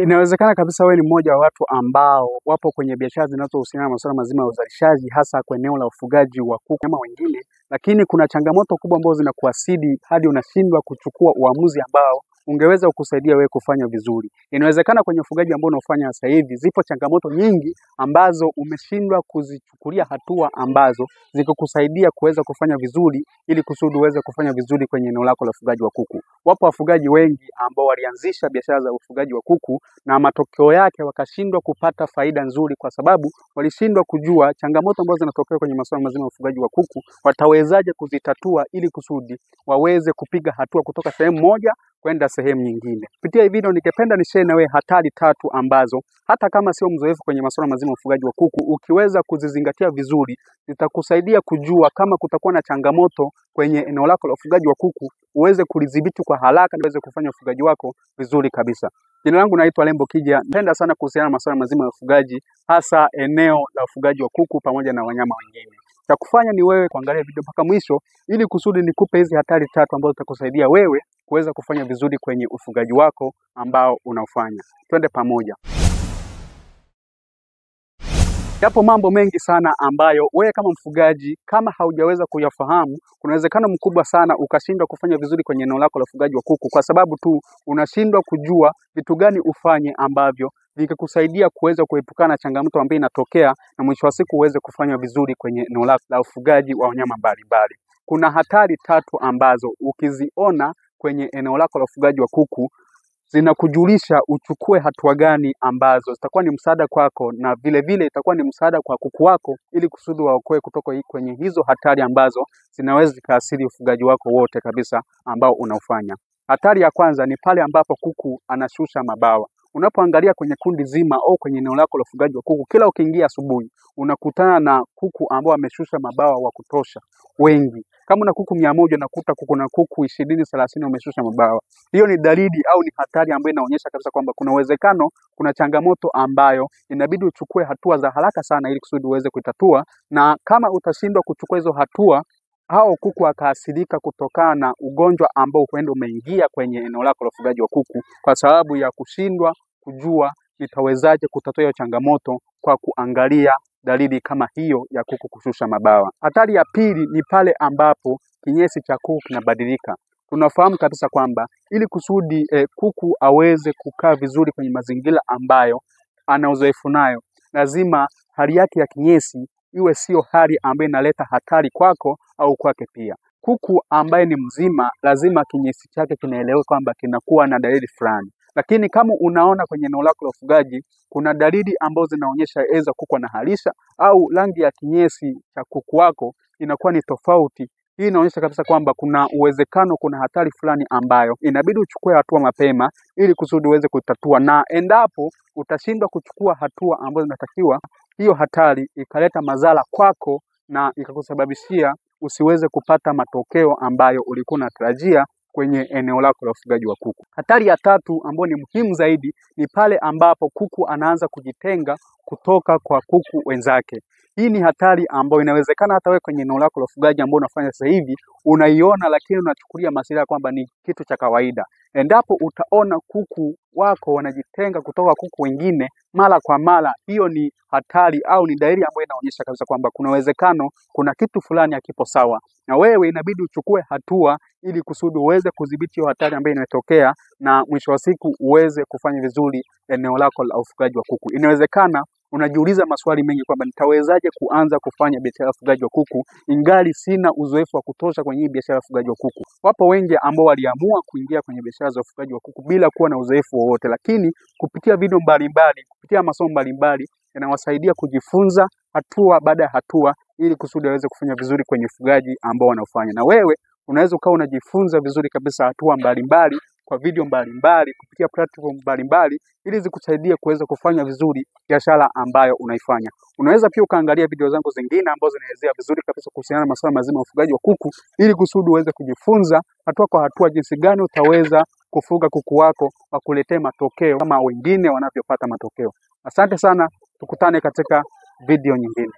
Inawezekana kabisa wewe ni mmoja wa watu ambao wapo kwenye biashara zinazohusiana na masuala mazima ya uzalishaji, hasa kwa eneo la ufugaji wa kuku kama wengine, lakini kuna changamoto kubwa ambazo zinakuasidi hadi unashindwa kuchukua uamuzi ambao ungeweza kukusaidia wewe kufanya vizuri. Inawezekana kwenye ufugaji ambao unaofanya sasa hivi zipo changamoto nyingi ambazo umeshindwa kuzichukulia hatua ambazo zikukusaidia kuweza kufanya vizuri ili kusudi uweze kufanya vizuri kwenye eneo lako la ufugaji wa kuku. Wapo wafugaji wengi ambao walianzisha biashara za ufugaji wa kuku na matokeo yake wakashindwa kupata faida nzuri kwa sababu walishindwa kujua changamoto ambazo zinatokea kwenye masuala mazima ya ufugaji wa kuku watawezaje kuzitatua ili kusudi waweze kupiga hatua kutoka sehemu moja kwenda sehemu nyingine. Kupitia hii video ningependa nishare na wewe hatari 3 ambazo hata kama sio mzoefu kwenye masuala mazima ya ufugaji wa kuku, ukiweza kuzizingatia vizuri zitakusaidia kujua kama kutakuwa na changamoto kwenye eneo lako la ufugaji wa kuku, uweze kulidhibiti kwa haraka na uweze kufanya ufugaji wako vizuri kabisa. Jina langu naitwa Lembo Kija. Napenda sana kuhusiana na masuala mazima ya ufugaji, hasa eneo la ufugaji wa kuku pamoja na wanyama wengine. Cha kufanya ni wewe kuangalia video mpaka mwisho ili kusudi nikupe hizi hatari 3 ambazo zitakusaidia wewe kuweza kufanya vizuri kwenye ufugaji wako ambao unaofanya. Twende pamoja. Yapo mambo mengi sana ambayo wewe kama mfugaji kama haujaweza kuyafahamu, kuna uwezekano mkubwa sana ukashindwa kufanya vizuri kwenye eneo lako la ufugaji wa kuku kwa sababu tu unashindwa kujua vitu gani ufanye ambavyo vikakusaidia kuweza kuepukana na changamoto ambayo inatokea na mwisho wa siku uweze kufanya vizuri kwenye eneo lako la ufugaji wa wanyama mbalimbali. Kuna hatari 3 ambazo ukiziona kwenye eneo lako la ufugaji wa kuku zinakujulisha uchukue hatua gani ambazo zitakuwa ni msaada kwako na vile vile itakuwa ni msaada kwa kuku wako ili kusudi waokoe kutoka kwenye hizo hatari ambazo zinaweza zikaathiri ufugaji wako wote kabisa ambao unaofanya. Hatari ya kwanza ni pale ambapo kuku anashusha mabawa. Unapoangalia kwenye kundi zima au kwenye eneo lako la ufugaji wa kuku, kila ukiingia asubuhi unakutana na kuku ambao wameshusha mabawa wa kutosha wengi. Kama una kuku 100 nakuta kuna kuku 20-30 wameshusha mabawa. Hiyo ni dalili au ni hatari ambayo inaonyesha kabisa kwamba kuna uwezekano kuna changamoto ambayo inabidi uchukue hatua za haraka sana ili kusudi uweze kuitatua, na kama utashindwa kuchukua hizo hatua hao kuku wakaathirika kutokana na ugonjwa ambao huenda umeingia kwenye eneo lako la ufugaji wa kuku kwa sababu ya kushindwa kujua nitawezaje kutatua hiyo changamoto kwa kuangalia dalili kama hiyo ya kuku kushusha mabawa. Hatari ya pili ni pale ambapo kinyesi cha kuku kinabadilika. Tunafahamu kabisa kwamba ili kusudi kuku aweze kukaa vizuri kwenye mazingira ambayo ana uzoefu nayo, lazima hali yake ya kinyesi iwe sio hali ambayo inaleta hatari kwako au kwake pia. Kuku ambaye ni mzima lazima kinyesi chake kinaelewa kwamba kinakuwa na dalili fulani. Lakini kama unaona kwenye eneo lako la ufugaji kuna dalili ambazo zinaonyesha aidha kuku anahalisha au rangi ya kinyesi cha kuku wako inakuwa ni tofauti, hii inaonyesha kabisa kwamba kuna uwezekano kuna hatari fulani ambayo inabidi uchukue hatua mapema ili kusudi uweze kutatua, na endapo utashindwa kuchukua hatua ambazo zinatakiwa, hiyo hatari ikaleta madhara kwako na ikakusababishia usiweze kupata matokeo ambayo ulikuwa unatarajia kwenye eneo lako la ufugaji wa kuku. Hatari ya 3 ambayo ni muhimu zaidi ni pale ambapo kuku anaanza kujitenga kutoka kwa kuku wenzake. Hii ni hatari ambayo inawezekana hata wewe kwenye eneo lako la ufugaji ambao unafanya sasa hivi unaiona, lakini unachukulia masuala kwamba ni kitu cha kawaida. Endapo utaona kuku wako wanajitenga kutoka kuku wengine mara kwa mara, hiyo ni hatari au ni dalili ambayo inaonyesha kabisa kwamba kuna uwezekano kuna kitu fulani hakipo sawa, na wewe inabidi uchukue hatua ili kusudi uweze kudhibiti hiyo hatari ambayo inatokea na mwisho wa siku uweze kufanya vizuri eneo lako la ufugaji wa kuku. Inawezekana unajiuliza maswali mengi kwamba nitawezaje kuanza kufanya biashara ya ufugaji wa kuku ingali sina uzoefu wa kutosha kwenye hii biashara ya ufugaji wa kuku. Wapo wengi ambao waliamua kuingia kwenye biashara za ufugaji wa kuku bila kuwa na uzoefu wowote, lakini kupitia video mbalimbali, kupitia masomo mbalimbali yanawasaidia kujifunza hatua baada ya hatua ili kusudi waweze kufanya vizuri kwenye ufugaji ambao wanaofanya. Na wewe unaweza ukawa unajifunza vizuri kabisa hatua mbalimbali kwa video mbalimbali kupitia platform mbalimbali ili zikusaidie kuweza kufanya vizuri biashara ambayo unaifanya. Unaweza pia ukaangalia video zangu zingine ambazo zinaelezea vizuri kabisa kuhusiana na masuala mazima ya ufugaji wa kuku ili kusudi uweze kujifunza hatua kwa hatua jinsi gani utaweza kufuga kuku wako wakuletee matokeo kama wengine wanavyopata matokeo. Asante sana, tukutane katika video nyingine.